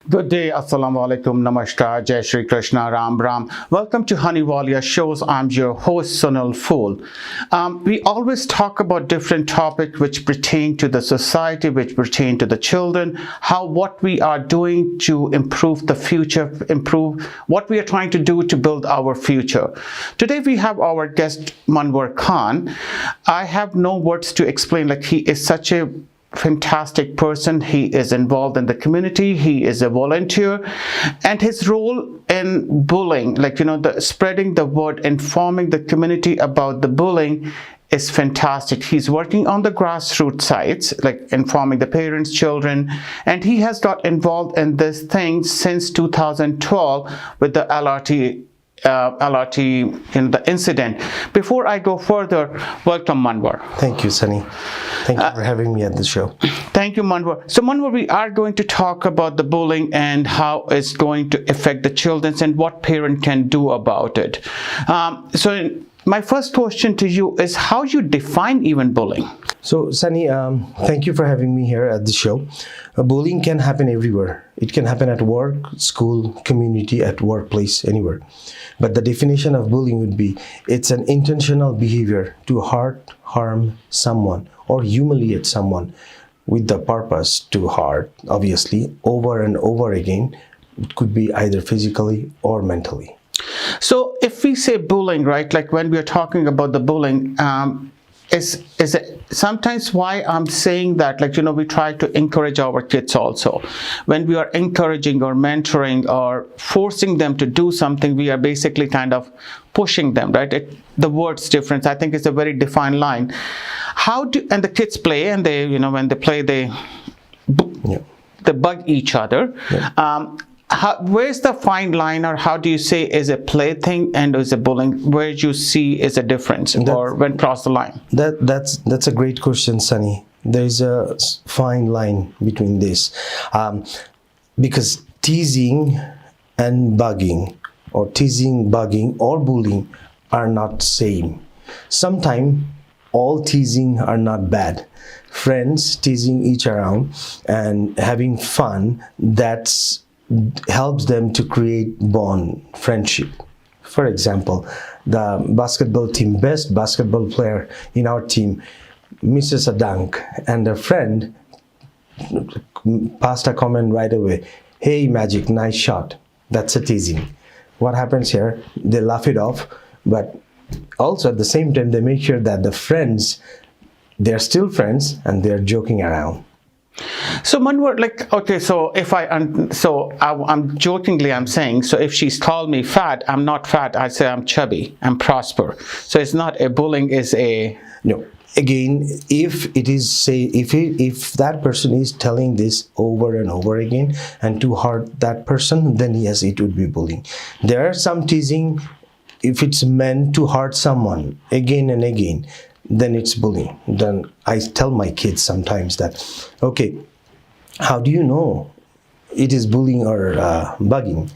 Good day, Assalamu alaikum, Namaskar, Jai Shri Krishna, Ram Ram. Welcome to Hunny Walia Shows. I'm your host, Sunil Fool. We always talk about different topics which pertain to the society, which pertain to the children, what we are doing to improve the future, improve what we are trying to do to build our future. Today we have our guest, Manwar Khan. I have no words to explain, like he is such a fantastic person. He is involved in the community, he is a volunteer, and his role in bullying, spreading the word, informing the community about the bullying is fantastic. He's working on the grassroots sites, like informing the parents, children, and he has got involved in this thing since 2012 with the LRT in the incident. Before I go further, welcome Manwar. Thank you, Sunny. Thank you for having me at the show. Thank you, Manwar. So Manwar, we are going to talk about the bullying and how it's going to affect the children and what parent can do about it. So my first question to you is how you define even bullying. So Sunny, thank you for having me here at the show. Bullying can happen everywhere. It can happen at work, school, community, at workplace, anywhere. But the definition of bullying would be it's an intentional behavior to hurt, harm someone or humiliate someone with the purpose to hurt, obviously, over and over again. It could be either physically or mentally. So if we say bullying, right, like when we are talking about the bullying, is it sometimes why I'm saying that, we try to encourage our kids also. When we are encouraging or mentoring or forcing them to do something, we are basically kind of pushing them, right? The word's difference. I think it's a very defined line. And the kids play, and they, when they play, they bug each other. Yeah. Where's the fine line, or how do you say is a plaything and is a bullying? Where do you see is a difference, or when cross the line? That's a great question, Sunny. There's a fine line between this, because teasing and bugging, or teasing, bugging, or bullying are not same. Sometimes all teasing are not bad. Friends teasing each around and having fun, that's helps them to create bond, friendship. For example, the basketball team, best basketball player in our team misses a dunk, and a friend passed a comment right away, "Hey Magic, nice shot." That's a teasing. What happens here? They laugh it off, but also at the same time they make sure that the friends, they're still friends and they're joking around. So Manwar, okay, so I'm jokingly saying, so if she's called me fat, I'm not fat. I say I'm chubby, I'm prosper. So it's not a bullying, is a no. Again, if it is if that person is telling this over and over again and to hurt that person, then yes, it would be bullying. There are some teasing, if it's meant to hurt someone again and again, then it's bullying. Then I tell my kids sometimes that, okay, how do you know it is bullying or bugging?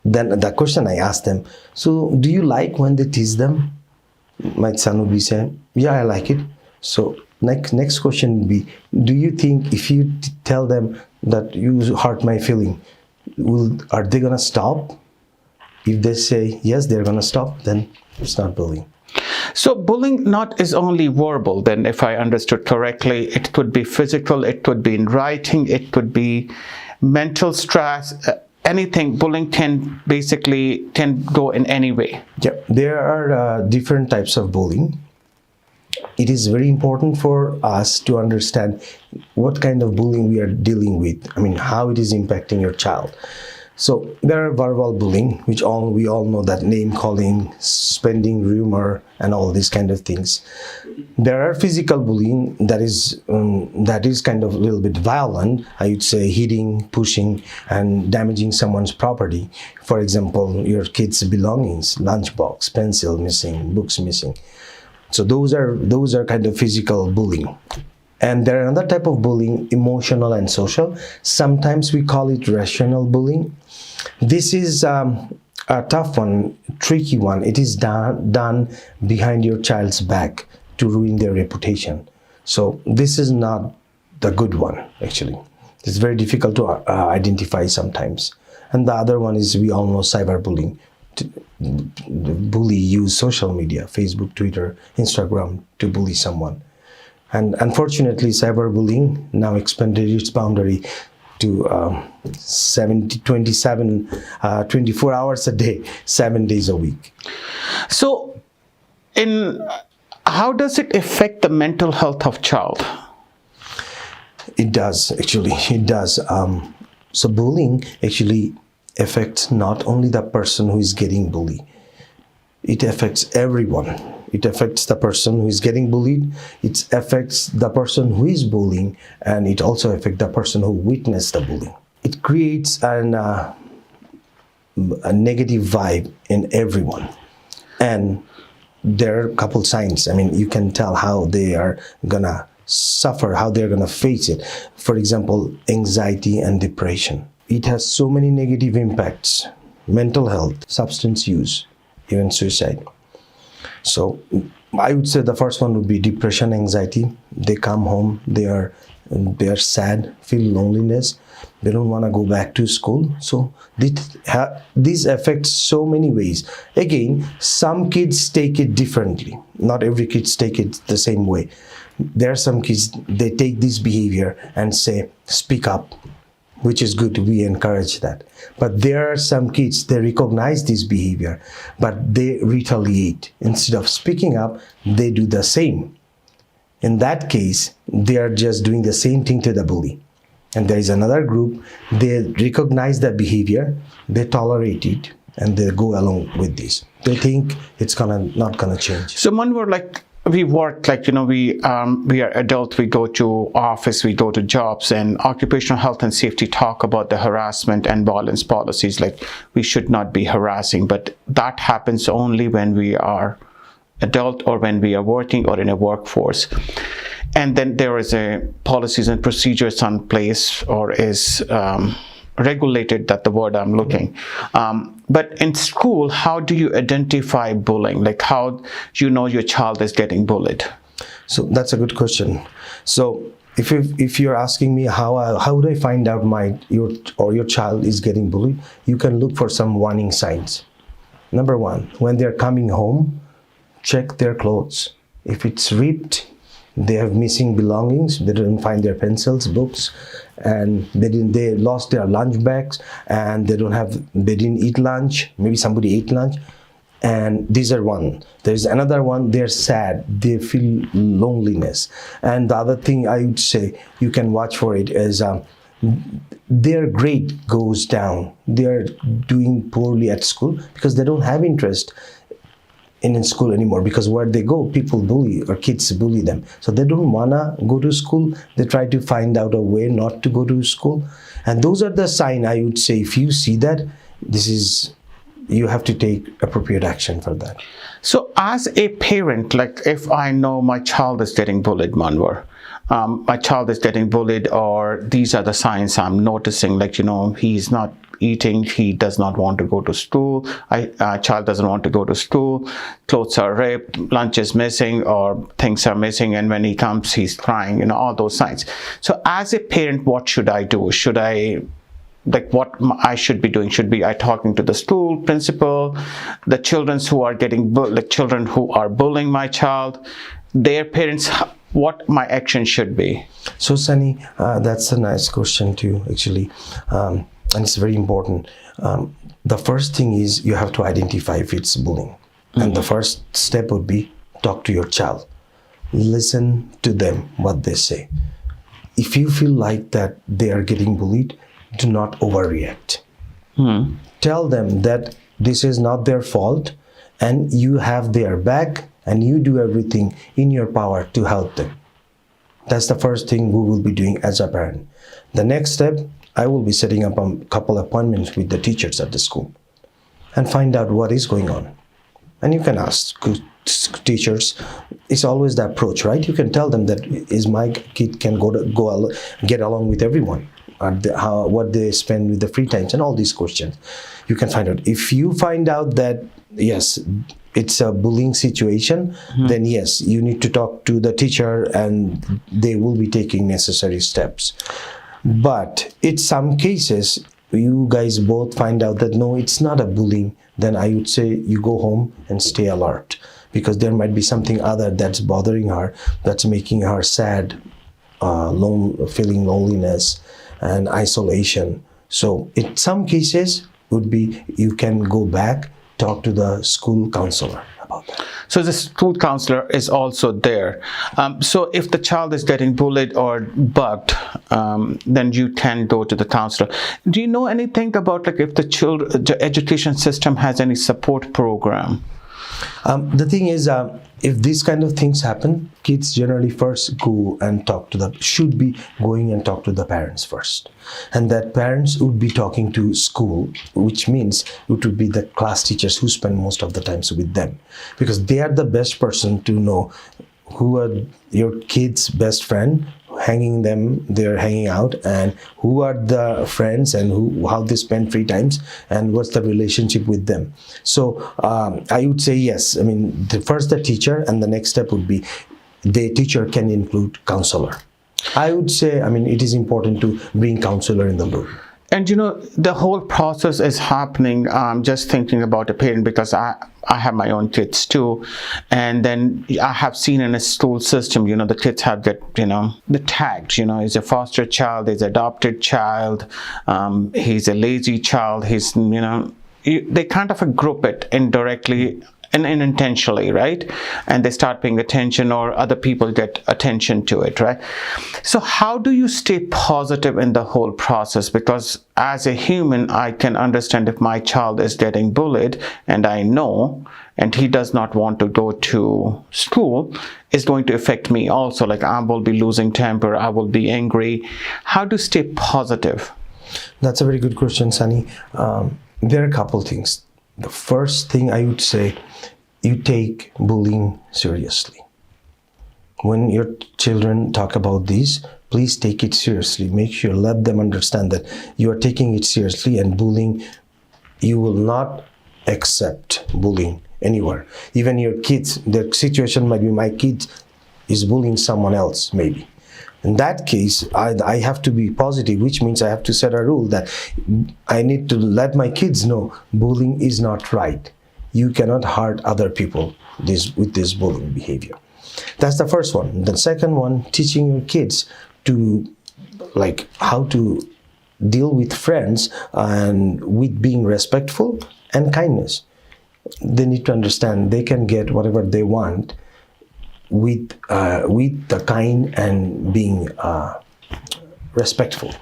Then the question I ask them, so do you like when they tease them? My son would be saying, yeah, I like it. So next question would be, do you think if you tell them that you hurt my feeling, are they gonna stop? If they say yes, they're gonna stop, then it's not bullying. So bullying not is only verbal, then, if I understood correctly. It could be physical, it could be in writing, it could be mental stress, anything. Bullying can go in any way. Yeah, there are different types of bullying. It is very important for us to understand what kind of bullying we are dealing with. I mean, how it is impacting your child. So there are verbal bullying, which we all know, that name calling, spending rumor, and all these kind of things. There are physical bullying that is kind of a little bit violent. I would say hitting, pushing, and damaging someone's property. For example, your kid's belongings, lunchbox, pencil missing, books missing. So those are kind of physical bullying. And there are another type of bullying, emotional and social. Sometimes we call it rational bullying. This is a tough one, tricky one. It is done behind your child's back to ruin their reputation. So this is not the good one, actually. It's very difficult to identify sometimes. And the other one is, we all know, cyberbullying. Bully use social media, Facebook, Twitter, Instagram, to bully someone. And unfortunately, cyberbullying now expanded its boundary to 24 hours a day, 7 days a week. So, how does it affect the mental health of child? It does, actually. It does. So bullying actually affects not only the person who is getting bullied. It affects everyone. It affects the person who is getting bullied. It affects the person who is bullying, and it also affects the person who witnessed the bullying. It creates a negative vibe in everyone. And there are a couple signs. I mean, you can tell how they are gonna suffer, how they're gonna face it. For example, anxiety and depression. It has so many negative impacts: mental health, substance use, even suicide. So I would say the first one would be depression, anxiety. They come home, they are sad, feel loneliness. They don't want to go back to school. So these affect so many ways. Again, some kids take it differently. Not every kids take it the same way. There are some kids, they take this behavior and say, speak up, which is good. We encourage that. But there are some kids, they recognize this behavior, but they retaliate. Instead of speaking up, they do the same. In that case, they are just doing the same thing to the bully. And there is another group, they recognize the behavior, they tolerate it, and they go along with this. They think it's not gonna change. So Manwar, we work, we are adult, we go to office, we go to jobs, and occupational health and safety talk about the harassment and violence policies, like we should not be harassing, but that happens only when we are adult or when we are working or in a workforce. And then there is a policies and procedures in place, or is regulated, that the word I'm looking. But in school, how do you identify bullying? Like, how do you know your child is getting bullied? So that's a good question. So if you're asking me how would I find out your child is getting bullied, you can look for some warning signs. Number one, when they're coming home, check their clothes. If it's ripped, they have missing belongings, they didn't find their pencils, books, and they lost their lunch bags, and they didn't eat lunch, maybe somebody ate lunch. And these are one. There's another one, they're sad, they feel loneliness. And the other thing I would say you can watch for it is their grade goes down. They're doing poorly at school because they don't have interest in school anymore, because where they go, people bully, or kids bully them. So they don't wanna go to school. They try to find out a way not to go to school. And those are the sign, I would say, if you see that, you have to take appropriate action for that. So as a parent, like if I know my child is getting bullied, Manwar, my child is getting bullied, or these are the signs I'm noticing, like, he's not eating, he does not want to go to school, child doesn't want to go to school, clothes are ripped, lunch is missing, or things are missing, and when he comes, he's crying, all those signs. So as a parent, what should I do? What I should be doing? Should be I talking to the school principal, the children who are children who are bullying my child, their parents, what my action should be? So Sunny, that's a nice question too, actually. And it's very important. The first thing is you have to identify if it's bullying. Mm-hmm. And the first step would be talk to your child. Listen to them, what they say. If you feel like that they are getting bullied, do not overreact. Mm-hmm. Tell them that this is not their fault, and you have their back, and you do everything in your power to help them. That's the first thing we will be doing as a parent. The next step, I will be setting up a couple appointments with the teachers at the school and find out what is going on. And you can ask teachers. It's always the approach, right? You can tell them that is my kid can get along with everyone, what they spend with the free times, and all these questions. You can find out. If you find out that yes, it's a bullying situation, mm-hmm. then yes, you need to talk to the teacher, and they will be taking necessary steps. But in some cases, you guys both find out that no, it's not a bullying, then I would say you go home and stay alert, because there might be something other that's bothering her, that's making her sad, feeling loneliness and isolation. So in some cases would be you can go back, talk to the school counselor about that. So the school counselor is also there. So if the child is getting bullied or bugged, then you can go to the counselor. Do you know anything about like if the education system has any support program? The thing is, if these kind of things happen, kids generally first go and should be going and talk to the parents first. And that parents would be talking to school, which means it would be the class teachers who spend most of the times with them. Because they are the best person to know who are your kid's best friend, they're hanging out, and who are the friends and how they spend free times and what's the relationship with them. So I would say yes. I mean, the teacher, and the next step would be the teacher can include counselor. I would say, I mean, it is important to bring counselor in the loop. And you know, the whole process is happening, just thinking about a parent, because I have my own kids too. And then I have seen in a school system, you know, the kids have the tagged, you know, he's a foster child, he's adopted child, he's a lazy child, they kind of group it indirectly and unintentionally, right? And they start paying attention, or other people get attention to it, right? So how do you stay positive in the whole process? Because as a human, I can understand if my child is getting bullied and I know, and he does not want to go to school, it's going to affect me also. Like I will be losing temper, I will be angry. How to stay positive? That's a very good question, Sunny. There are a couple things. The first thing I would say, you take bullying seriously. When your children talk about this, please take it seriously. Make sure, let them understand that you are taking it seriously, and bullying, you will not accept bullying anywhere. Even your kids, the situation might be my kid is bullying someone else maybe. In that case, I have to be positive, which means I have to set a rule that I need to let my kids know bullying is not right. You cannot hurt other people with this bullying behavior. That's the first one. The second one, teaching your kids to how to deal with friends and with being respectful and kindness. They need to understand they can get whatever they want with the kind and being respectful.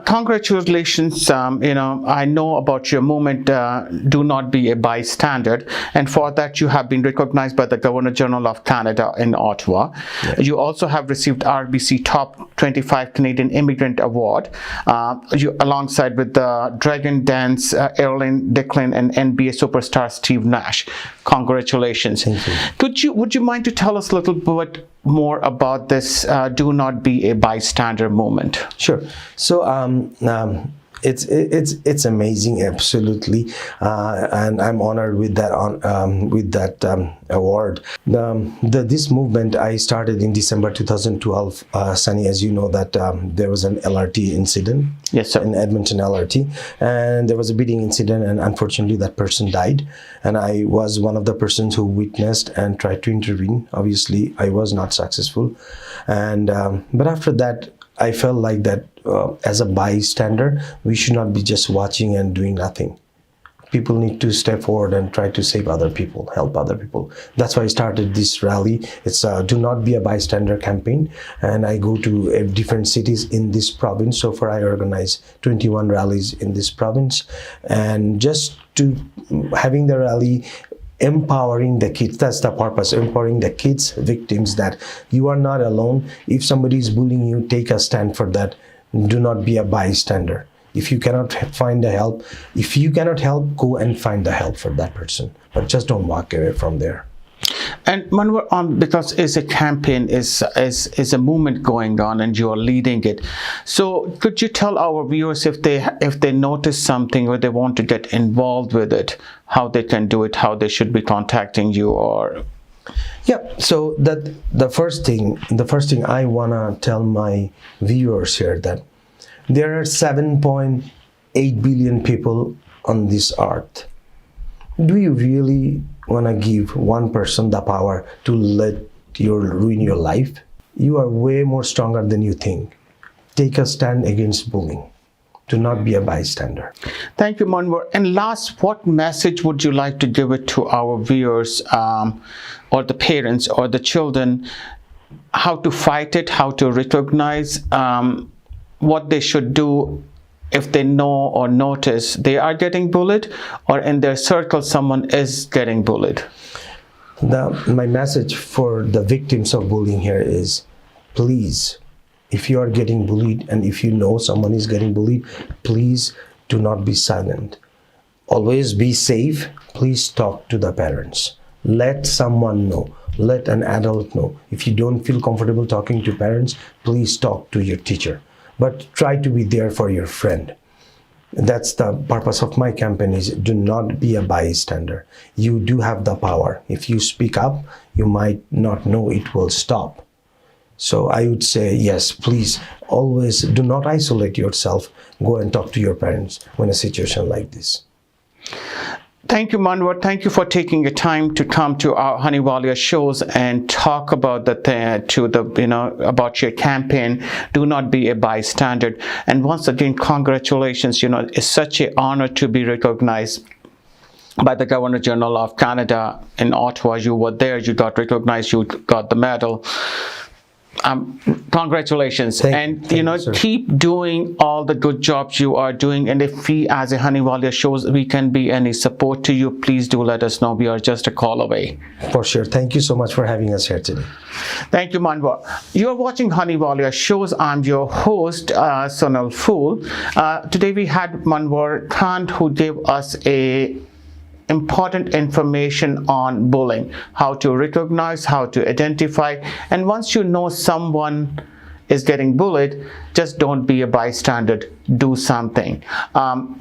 Congratulations. I know about your movement, Do Not Be a Bystander, and for that you have been recognized by the Governor General of Canada in Ottawa. Yes. You also have received RBC Top 25 Canadian Immigrant Award, alongside with the Dragon Dance, Erling Dicklin, and NBA superstar Steve Nash. Congratulations. Thank you. Would you mind to tell us a little bit more about this Do Not Be a Bystander movement? Sure. So it's amazing, absolutely, and I'm honored with that award. This movement I started in December 2012. Sunny, as you know, that there was an LRT incident. Yes, sir. In Edmonton LRT, and there was a beating incident, and unfortunately that person died. And I was one of the persons who witnessed and tried to intervene. Obviously, I was not successful, and but after that, I felt like that as a bystander, we should not be just watching and doing nothing. People need to step forward and try to save other people, help other people. That's why I started this rally. It's a Do Not Be a Bystander campaign, and I go to different cities in this province. So far, I organize 21 rallies in this province, and just to having the rally, empowering the kids. That's the purpose, empowering the kids, victims, that you are not alone. If somebody is bullying you, take a stand for that. Do not be a bystander. If you cannot find the help, if you cannot help, go and find the help for that person. But just don't walk away from there. And when we're on, because it's a campaign, is a movement going on, and you are leading it. So could you tell our viewers, if they notice something or they want to get involved with it, how they can do it, how they should be contacting you, or Yeah, so that the first thing I wanna tell my viewers here that there are 7.8 billion people on this earth. Do you really wanna give one person the power to ruin your life? You are way more stronger than you think. Take a stand against bullying. Do not be a bystander. Thank you, Manwar. And last, what message would you like to give it to our viewers, or the parents or the children, how to fight it, how to recognize what they should do if they know or notice they are getting bullied, or in their circle someone is getting bullied? My message for the victims of bullying here is, please, if you are getting bullied and if you know someone is getting bullied, please do not be silent. Always be safe. Please talk to the parents. Let someone know. Let an adult know. If you don't feel comfortable talking to parents, please talk to your teacher. But try to be there for your friend. That's the purpose of my campaign, is do not be a bystander. You do have the power. If you speak up, you might not know it will stop. So I would say, yes, please, always do not isolate yourself. Go and talk to your parents when a situation like this. Thank you, Manwar. Thank you for taking the time to come to our Hunny Walia shows and talk about about your campaign. Do not be a bystander. And once again, congratulations. It's such an honor to be recognized by the Governor General of Canada in Ottawa. You were there. You got recognized. You got the medal. Congratulations. Thank you, sir. Keep doing all the good jobs you are doing, and if we as a Hunny Walia shows we can be any support to you, please do let us know. We are just a call away. For sure. Thank you so much for having us here today. Thank you, Manwar. You are watching Hunny Walia shows. I'm your host, Sonal Fool. Today we had Manwar Khan, who gave us a important information on bullying, how to recognize, how to identify, and once you know someone is getting bullied, just don't be a bystander, do something.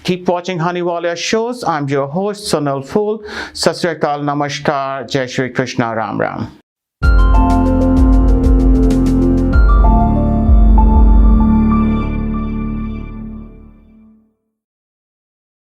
Keep watching Hunny Walia shows. I'm your host, Sonal Fool. Sat Sri Akal, Namaskar, Jai Shri Krishna, Ram Ram.